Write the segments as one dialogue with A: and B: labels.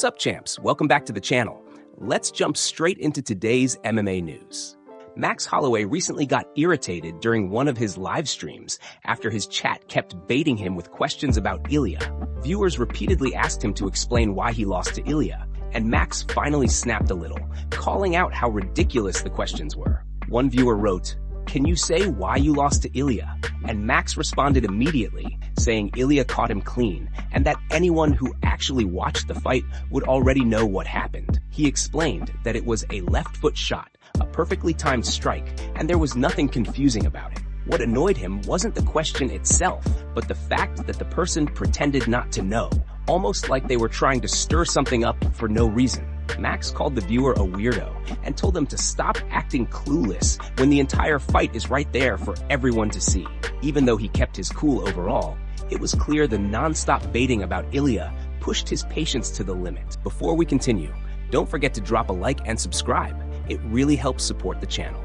A: What's up, champs? Welcome back to the channel. Let's jump straight into today's MMA news. Max Holloway recently got irritated during one of his live streams after his chat kept baiting him with questions about Ilia. Viewers repeatedly asked him to explain why he lost to Ilia, and Max finally snapped a little, calling out how ridiculous the questions were. One viewer wrote, "Can you say why you lost to Ilia?" And Max responded immediately, saying Ilia caught him clean, and that anyone who actually watched the fight would already know what happened. He explained that it was a left foot shot, a perfectly timed strike, and there was nothing confusing about it. What annoyed him wasn't the question itself, but the fact that the person pretended not to know, almost like they were trying to stir something up for no reason. Max called the viewer a weirdo and told them to stop acting clueless when the entire fight is right there for everyone to see. Even though he kept his cool overall, it was clear the non-stop baiting about Ilia pushed his patience to the limit. Before we continue, don't forget to drop a like and subscribe. It really helps support the channel.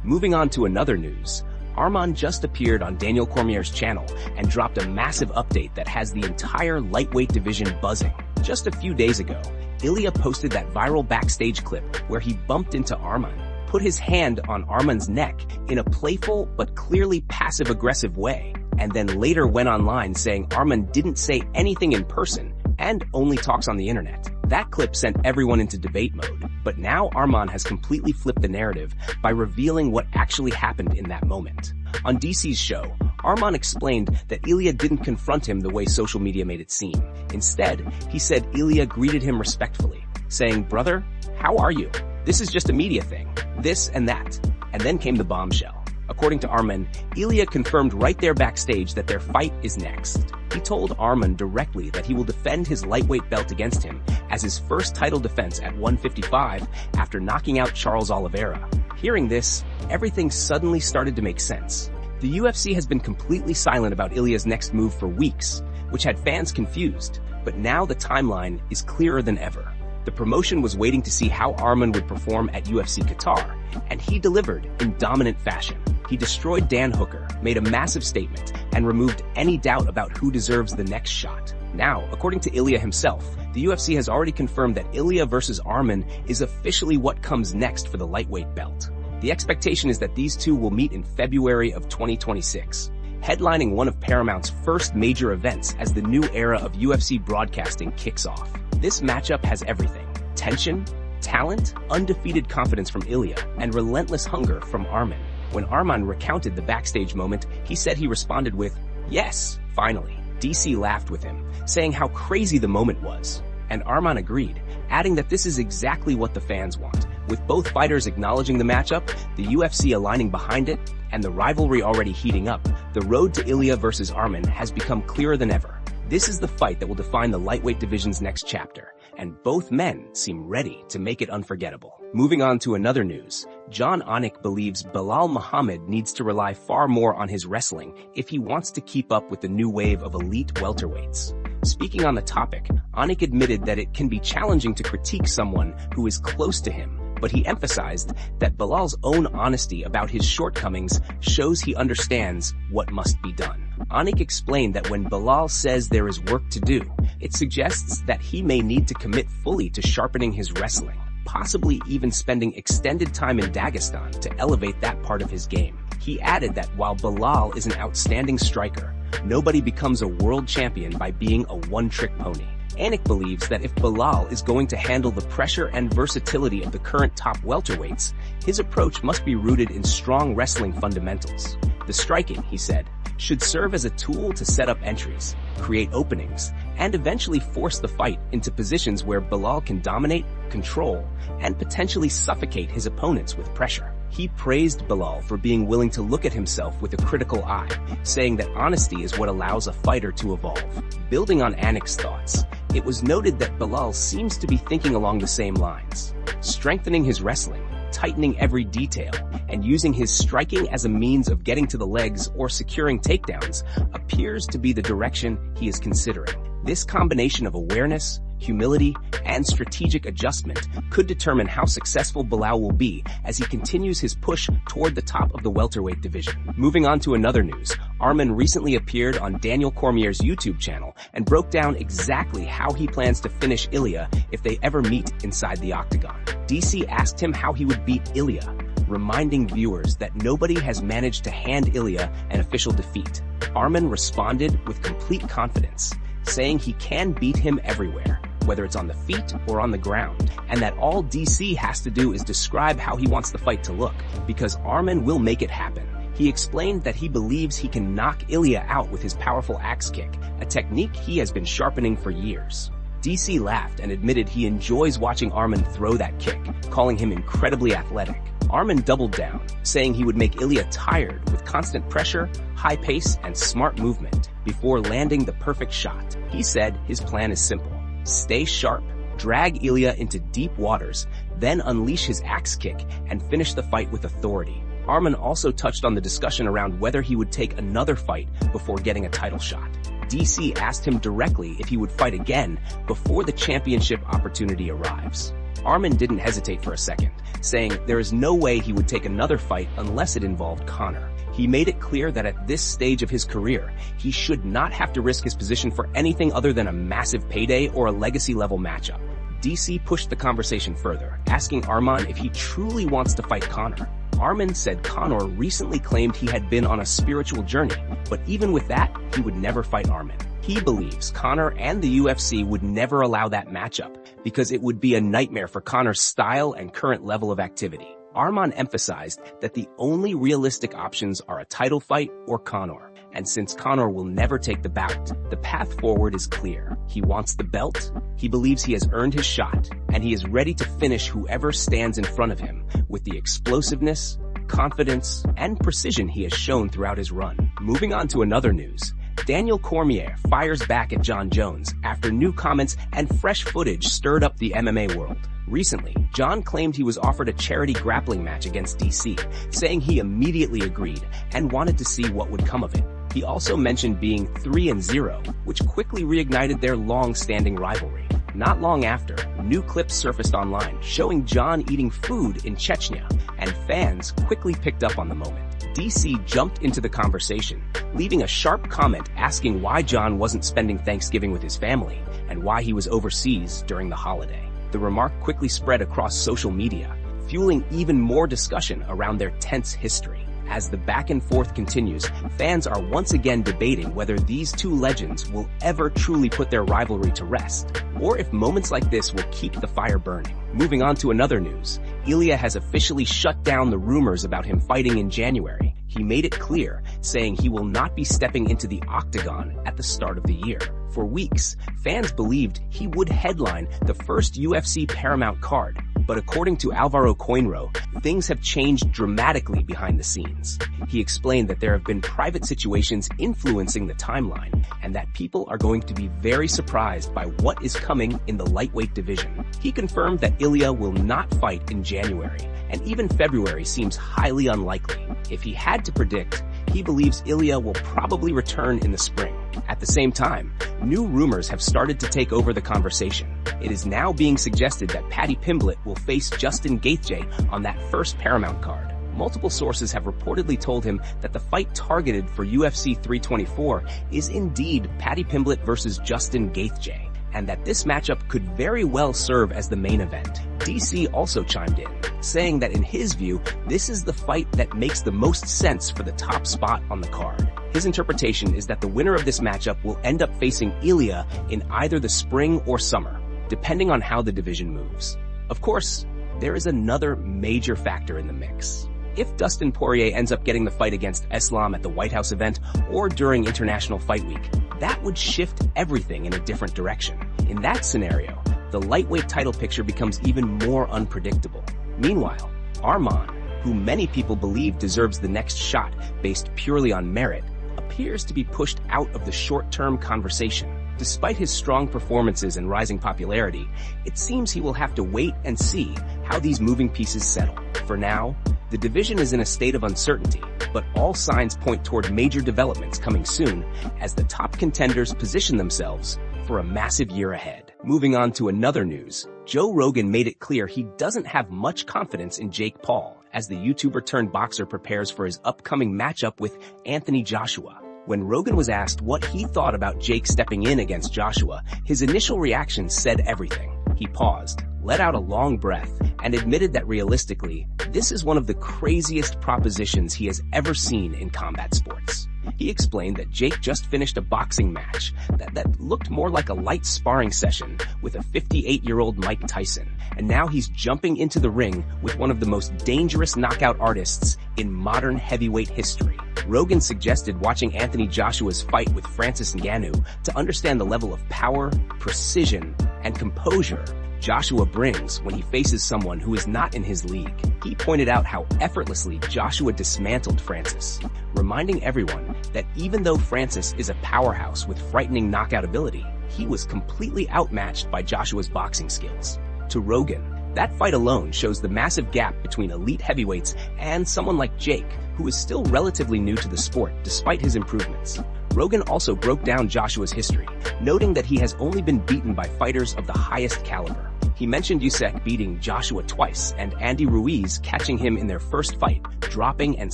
A: Moving on to another news, Arman just appeared on Daniel Cormier's channel and dropped a massive update that has the entire lightweight division buzzing. Just a few days ago, Ilia posted that viral backstage clip where he bumped into Arman, put his hand on Arman's neck in a playful but clearly passive-aggressive way, and then later went online saying Arman didn't say anything in person and only talks on the internet. That clip sent everyone into debate mode, but now Arman has completely flipped the narrative by revealing what actually happened in that moment. On DC's show, Arman explained that Ilia didn't confront him the way social media made it seem. Instead, he said Ilia greeted him respectfully, saying, "Brother, how are you? This is just a media thing, this and that." And then came the bombshell. According to Arman, Ilia confirmed right there backstage that their fight is next. He told Arman directly that he will defend his lightweight belt against him as his first title defense at 155 after knocking out Charles Oliveira. Hearing this, everything suddenly started to make sense. The UFC has been completely silent about Ilia's next move for weeks, which had fans confused, but now the timeline is clearer than ever. The promotion was waiting to see how Arman would perform at UFC Qatar, and he delivered in dominant fashion. He destroyed Dan Hooker, made a massive statement, and removed any doubt about who deserves the next shot. Now, according to Ilia himself, the UFC has already confirmed that Ilia versus Arman is officially what comes next for the lightweight belt. The expectation is that these two will meet in February of 2026, headlining one of Paramount's first major events as the new era of UFC broadcasting kicks off. This matchup has everything: tension, talent, undefeated confidence from Ilia, and relentless hunger from Arman. When Arman recounted the backstage moment, he said he responded with, "Yes, finally." DC laughed with him, saying how crazy the moment was. And Arman agreed, adding that this is exactly what the fans want. With both fighters acknowledging the matchup, the UFC aligning behind it, and the rivalry already heating up, the road to Ilia versus Arman has become clearer than ever. This is the fight that will define the lightweight division's next chapter, and both men seem ready to make it unforgettable. Moving on to another news, John Anik believes Belal Muhammad needs to rely far more on his wrestling if he wants to keep up with the new wave of elite welterweights. Speaking on the topic, Anik admitted that it can be challenging to critique someone who is close to him, but he emphasized that Belal's own honesty about his shortcomings shows he understands what must be done. Anik explained that when Belal says there is work to do, it suggests that he may need to commit fully to sharpening his wrestling, possibly even spending extended time in Dagestan to elevate that part of his game. He added that while Belal is an outstanding striker, nobody becomes a world champion by being a one-trick pony. Anik believes that if Belal is going to handle the pressure and versatility of the current top welterweights, his approach must be rooted in strong wrestling fundamentals. The striking, he said, should serve as a tool to set up entries, create openings, and eventually force the fight into positions where Belal can dominate, control, and potentially suffocate his opponents with pressure. He praised Belal for being willing to look at himself with a critical eye, saying that honesty is what allows a fighter to evolve. Building on Anik's thoughts, it was noted that Belal seems to be thinking along the same lines, strengthening his wrestling, tightening every detail, and using his striking as a means of getting to the legs or securing takedowns appears to be the direction he is considering. This combination of awareness, humility, and strategic adjustment could determine how successful Belal will be as he continues his push toward the top of the welterweight division. Moving on to another news, Arman recently appeared on Daniel Cormier's YouTube channel and broke down exactly how he plans to finish Ilia if they ever meet inside the octagon. DC asked him how he would beat Ilia, reminding viewers that nobody has managed to hand Ilia an official defeat. Arman responded with complete confidence, saying he can beat him everywhere, whether it's on the feet or on the ground, and that all DC has to do is describe how he wants the fight to look, because Arman will make it happen. He explained that he believes he can knock Ilia out with his powerful axe kick, a technique he has been sharpening for years. DC laughed and admitted he enjoys watching Arman throw that kick, calling him incredibly athletic. Arman doubled down, saying he would make Ilia tired with constant pressure, high pace, and smart movement before landing the perfect shot. He said his plan is simple: stay sharp, drag Ilia into deep waters, then unleash his axe kick and finish the fight with authority. Arman also touched on the discussion around whether he would take another fight before getting a title shot. DC asked him directly if he would fight again before the championship opportunity arrives. Arman didn't hesitate for a second, saying there is no way he would take another fight unless it involved Conor. He made it clear that at this stage of his career, he should not have to risk his position for anything other than a massive payday or a legacy-level matchup. DC pushed the conversation further, asking Arman if he truly wants to fight Conor. Arman said Conor recently claimed he had been on a spiritual journey, but even with that, he would never fight Arman. He believes Conor and the UFC would never allow that matchup because it would be a nightmare for Conor's style and current level of activity. Arman emphasized that the only realistic options are a title fight or Conor. And since Conor will never take the bout, the path forward is clear. He wants the belt, he believes he has earned his shot, and he is ready to finish whoever stands in front of him with the explosiveness, confidence, and precision he has shown throughout his run. Moving on to another news, Daniel Cormier fires back at Jon Jones after new comments and fresh footage stirred up the MMA world. Recently, Jon claimed he was offered a charity grappling match against DC, saying he immediately agreed and wanted to see what would come of it. He also mentioned being 3-0, which quickly reignited their long-standing rivalry. Not long after, new clips surfaced online showing Jon eating food in Chechnya, and fans quickly picked up on the moment. DC jumped into the conversation, leaving a sharp comment asking why Jon wasn't spending Thanksgiving with his family and why he was overseas during the holiday. The remark quickly spread across social media, fueling even more discussion around their tense history. As the back and forth continues, fans are once again debating whether these two legends will ever truly put their rivalry to rest, or if moments like this will keep the fire burning. Moving on to another news, Ilia has officially shut down the rumors about him fighting in January. He made it clear, saying he will not be stepping into the octagon at the start of the year. For weeks, fans believed he would headline the first UFC Paramount card, but according to Alvaro Coinro, things have changed dramatically behind the scenes. He explained that there have been private situations influencing the timeline, and that people are going to be very surprised by what is coming in the lightweight division. He confirmed that Ilia will not fight in January, and even February seems highly unlikely. If he had to predict, he believes Ilia will probably return in the spring. At the same time, new rumors have started to take over the conversation. It is now being suggested that Paddy Pimblett will face Justin Gaethje on that first Paramount card. Multiple sources have reportedly told him that the fight targeted for UFC 324 is indeed Paddy Pimblett versus Justin Gaethje, and that this matchup could very well serve as the main event. DC also chimed in, saying that in his view, this is the fight that makes the most sense for the top spot on the card. His interpretation is that the winner of this matchup will end up facing Ilia in either the spring or summer, depending on how the division moves. Of course, there is another major factor in the mix. If Dustin Poirier ends up getting the fight against Islam at the White House event or during International Fight Week, that would shift everything in a different direction. In that scenario, the lightweight title picture becomes even more unpredictable. Meanwhile, Arman, who many people believe deserves the next shot based purely on merit, appears to be pushed out of the short-term conversation. Despite his strong performances and rising popularity, it seems he will have to wait and see how these moving pieces settle. For now, the division is in a state of uncertainty, but all signs point toward major developments coming soon as the top contenders position themselves for a massive year ahead. Moving on to another news, Joe Rogan made it clear he doesn't have much confidence in Jake Paul as the YouTuber turned boxer prepares for his upcoming matchup with Anthony Joshua. When Rogan was asked what he thought about Jake stepping in against Joshua, his initial reaction said everything. He paused, let out a long breath, and admitted that realistically, this is one of the craziest propositions he has ever seen in combat sports. He explained that Jake just finished a boxing match that looked more like a light sparring session with a 58-year-old Mike Tyson, and now he's jumping into the ring with one of the most dangerous knockout artists in modern heavyweight history. Rogan suggested watching Anthony Joshua's fight with Francis Ngannou to understand the level of power, precision, and composure Joshua brings when he faces someone who is not in his league. He pointed out how effortlessly Joshua dismantled Francis, reminding everyone that even though Francis is a powerhouse with frightening knockout ability, he was completely outmatched by Joshua's boxing skills. To Rogan, that fight alone shows the massive gap between elite heavyweights and someone like Jake, who is still relatively new to the sport despite his improvements. Rogan also broke down Joshua's history, noting that he has only been beaten by fighters of the highest caliber. He mentioned Usyk beating Joshua twice and Andy Ruiz catching him in their first fight, dropping and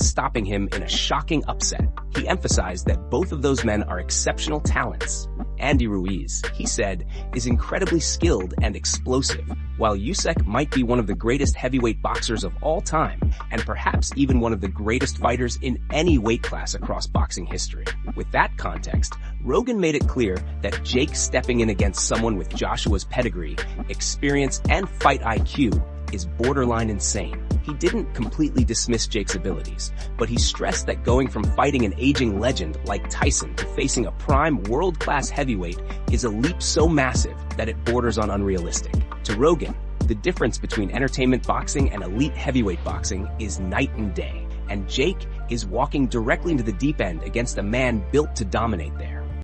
A: stopping him in a shocking upset. He emphasized that both of those men are exceptional talents. Andy Ruiz, he said, is incredibly skilled and explosive, while Usyk might be one of the greatest heavyweight boxers of all time, and perhaps even one of the greatest fighters in any weight class across boxing history. With that context, Rogan made it clear that Jake stepping in against someone with Joshua's pedigree, experience, and fight IQ is borderline insane. He didn't completely dismiss Jake's abilities, but he stressed that going from fighting an aging legend like Tyson to facing a prime world-class heavyweight is a leap so massive that it borders on unrealistic. To Rogan, the difference between entertainment boxing and elite heavyweight boxing is night and day, and Jake is walking directly into the deep end against a man built to dominate there.